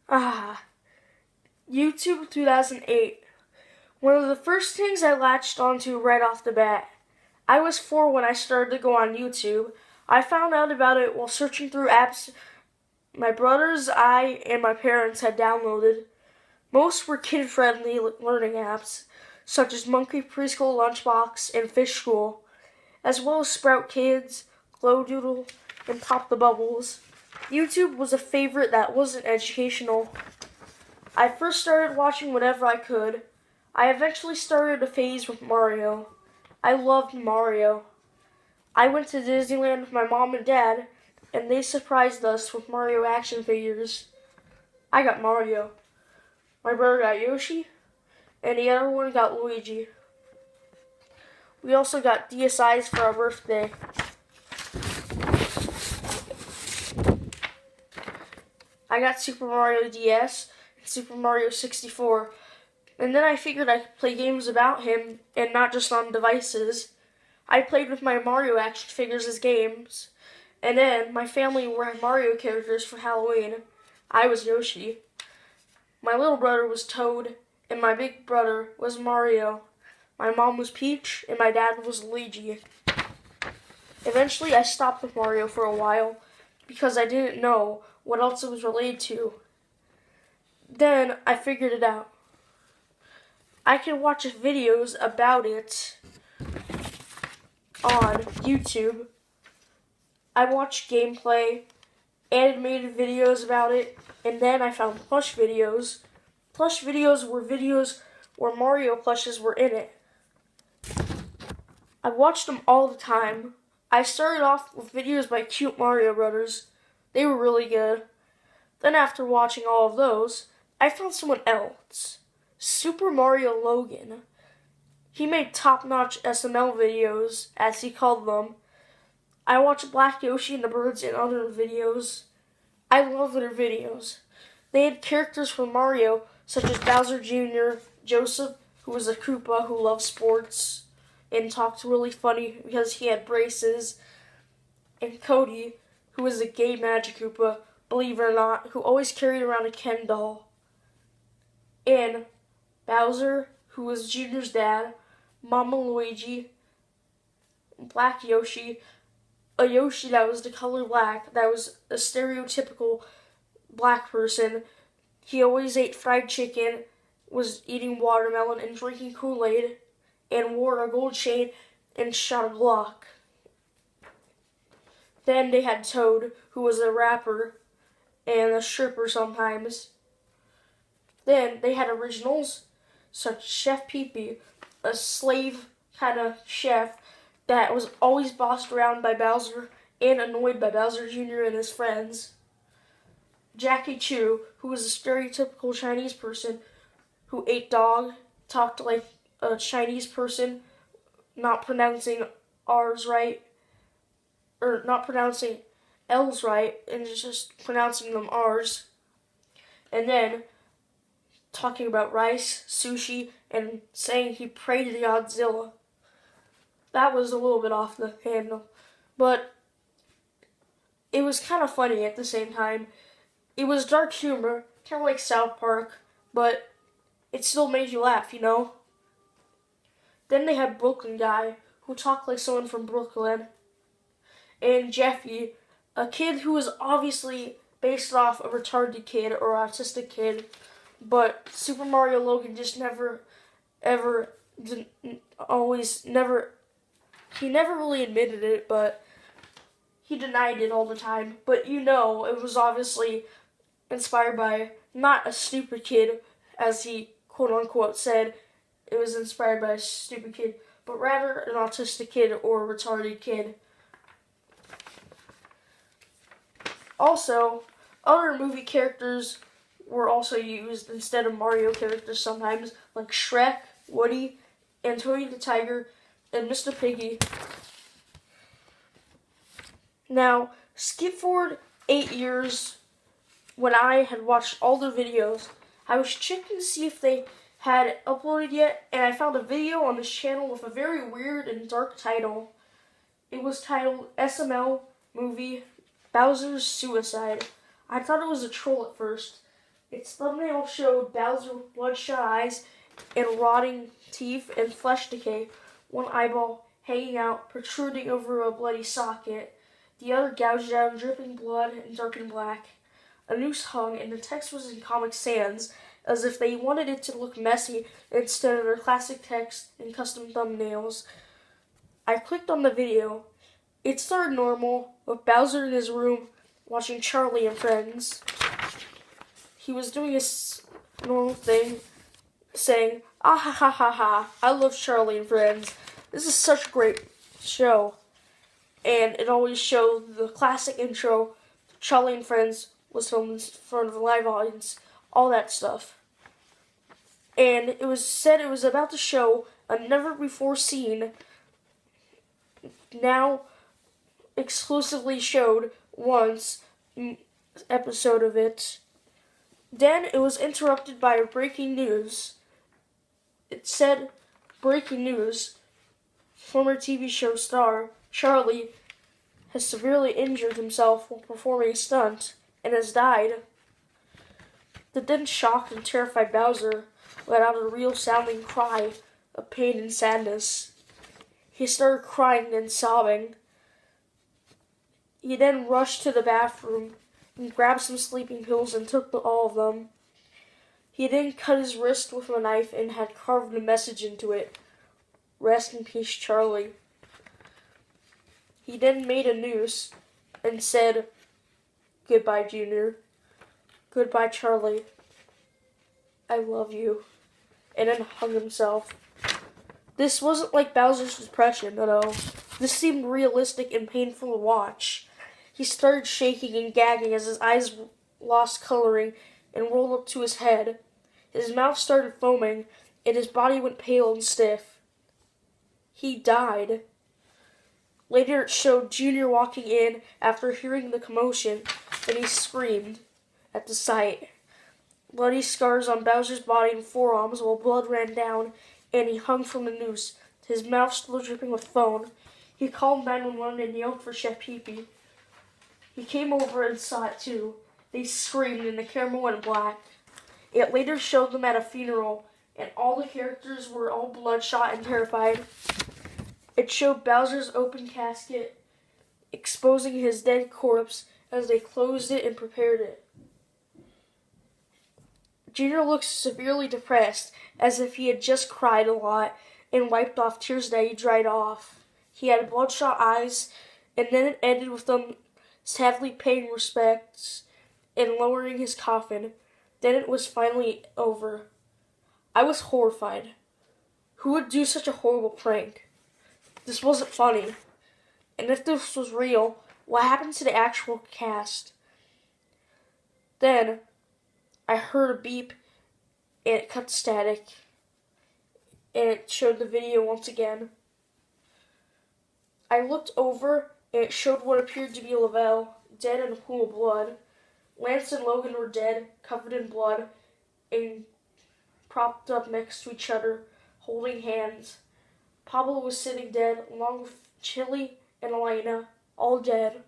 Ah, YouTube 2008. One of the first things I latched onto right off the bat. I was 4 when I started to go on YouTube. I found out about it while searching through apps my brothers, I, and my parents had downloaded. Most were kid-friendly learning apps, such as Monkey Preschool Lunchbox and Fish School, as well as Sprout Kids, Glow Doodle, and Pop the Bubbles. YouTube was a favorite that wasn't educational. I first started watching whatever I could. I eventually started a phase with Mario. I loved Mario. I went to Disneyland with my mom and dad, and they surprised us with Mario action figures. I got Mario. My brother got Yoshi, and the other one got Luigi. We also got DSIs for our birthday. I got Super Mario DS and Super Mario 64, and then I figured I could play games about him and not just on devices. I played with my Mario action figures as games, and then my family were Mario characters for Halloween. I was Yoshi. My little brother was Toad, and my big brother was Mario. My mom was Peach, and my dad was Luigi. Eventually, I stopped with Mario for a while because I didn't know what else it was related to. Then I figured it out. I could watch videos about it on YouTube. I watched gameplay, animated videos about it, and then I found plush videos. Plush videos were videos where Mario plushes were in it. I watched them all the time. I started off with videos by Cute Mario Brothers. They were really good. Then after watching all of those, I found someone else. Supermariologan. He made top-notch SML videos, as he called them. I watched Black Yoshi and the Birds and other videos. I love their videos. They had characters from Mario, such as Bowser Jr., Joseph, who was a Koopa who loved sports and talked really funny because he had braces, and Cody, who was a gay Magic Koopa, believe it or not, who always carried around a Ken doll, and Bowser, who was Junior's dad, Mama Luigi, Black Yoshi, a Yoshi that was the color black, that was a stereotypical black person. He always ate fried chicken, was eating watermelon and drinking Kool-Aid, and wore a gold chain and shot a Glock. Then they had Toad, who was a rapper and a stripper sometimes. Then they had originals, such as Chef Pee-Pee, a slave kind of chef that was always bossed around by Bowser and annoyed by Bowser Jr. and his friends. Jackie Chu, who was a stereotypical Chinese person who ate dog, talked like a Chinese person, not pronouncing R's right, or not pronouncing L's right, and just pronouncing them R's. And then talking about rice, sushi, and saying he prayed to Godzilla. That was a little bit off the handle, but it was kind of funny at the same time. It was dark humor, kind of like South Park, but it still made you laugh, you know? Then they had Brooklyn Guy, who talked like someone from Brooklyn, and Jeffy, a kid who was obviously based off a retarded kid or autistic kid, but Supermariologan just never he never really admitted it, but he denied it all the time. But you know, it was obviously inspired by not a stupid kid, as he quote-unquote said. It was inspired by a stupid kid, but rather an autistic kid or a retarded kid. Also, other movie characters were also used instead of Mario characters sometimes, like Shrek, Woody, and Tony the Tiger, and Mr. Piggy. Now, skip forward 8 years when I had watched all their videos. I was checking to see if they had uploaded yet, and I found a video on this channel with a very weird and dark title. It was titled SML Movie Bowser's Suicide. I thought it was a troll at first, Its thumbnail showed Bowser with bloodshot eyes and rotting teeth and flesh decay, one eyeball hanging out, protruding over a bloody socket, the other gouged out, dripping blood and darkened black. A noose hung, and the text was in Comic Sans, as if they wanted it to look messy instead of their classic text and custom thumbnails. I clicked on the video. It started normal, with Bowser in his room watching Charlie and Friends. He was doing his normal thing, saying, "Ah ha ha ha ha, I love Charlie and Friends. This is such a great show." And it always showed the classic intro, Charlie and Friends was filmed in front of a live audience, all that stuff. And it was said it was about to show a never-before-seen, now exclusively showed once episode of it. Then it was interrupted by breaking news. It said, "Breaking news, former TV show star Charlie has severely injured himself while performing a stunt and has died." The then shocked and terrified Bowser let out a real-sounding cry of pain and sadness. He started crying and sobbing. He then rushed to the bathroom and grabbed some sleeping pills and took all of them. He then cut his wrist with a knife and had carved a message into it. "Rest in peace, Charlie." He then made a noose and said, "Goodbye, Junior. Goodbye, Charlie. I love you." And then hung himself. This wasn't like Bowser's depression, no. This seemed realistic and painful to watch. He started shaking and gagging as his eyes lost coloring and rolled up to his head. His mouth started foaming, and his body went pale and stiff. He died. Later it showed Junior walking in after hearing the commotion, and he screamed at the sight. Bloody scars on Bowser's body and forearms while blood ran down, and he hung from the noose, his mouth still dripping with foam. He called 911 and yelled for Chef Pee-Pee. He came over and saw it too. They screamed and the camera went black. It later showed them at a funeral, and all the characters were all bloodshot and terrified. It showed Bowser's open casket, exposing his dead corpse as they closed it and prepared it. Junior looked severely depressed, as if he had just cried a lot and wiped off tears that he dried off. He had bloodshot eyes, and then it ended with them sadly paying respects and lowering his coffin. Then it was finally over. I was horrified. Who would do such a horrible prank? This wasn't funny. And if this was real, what happened to the actual cast? Then I heard a beep, and it cut static, and it showed the video once again. I looked over, and it showed what appeared to be Lavelle, dead in a pool of blood. Lance and Logan were dead, covered in blood, and propped up next to each other, holding hands. Pablo was sitting dead, along with Chili and Elena, all dead.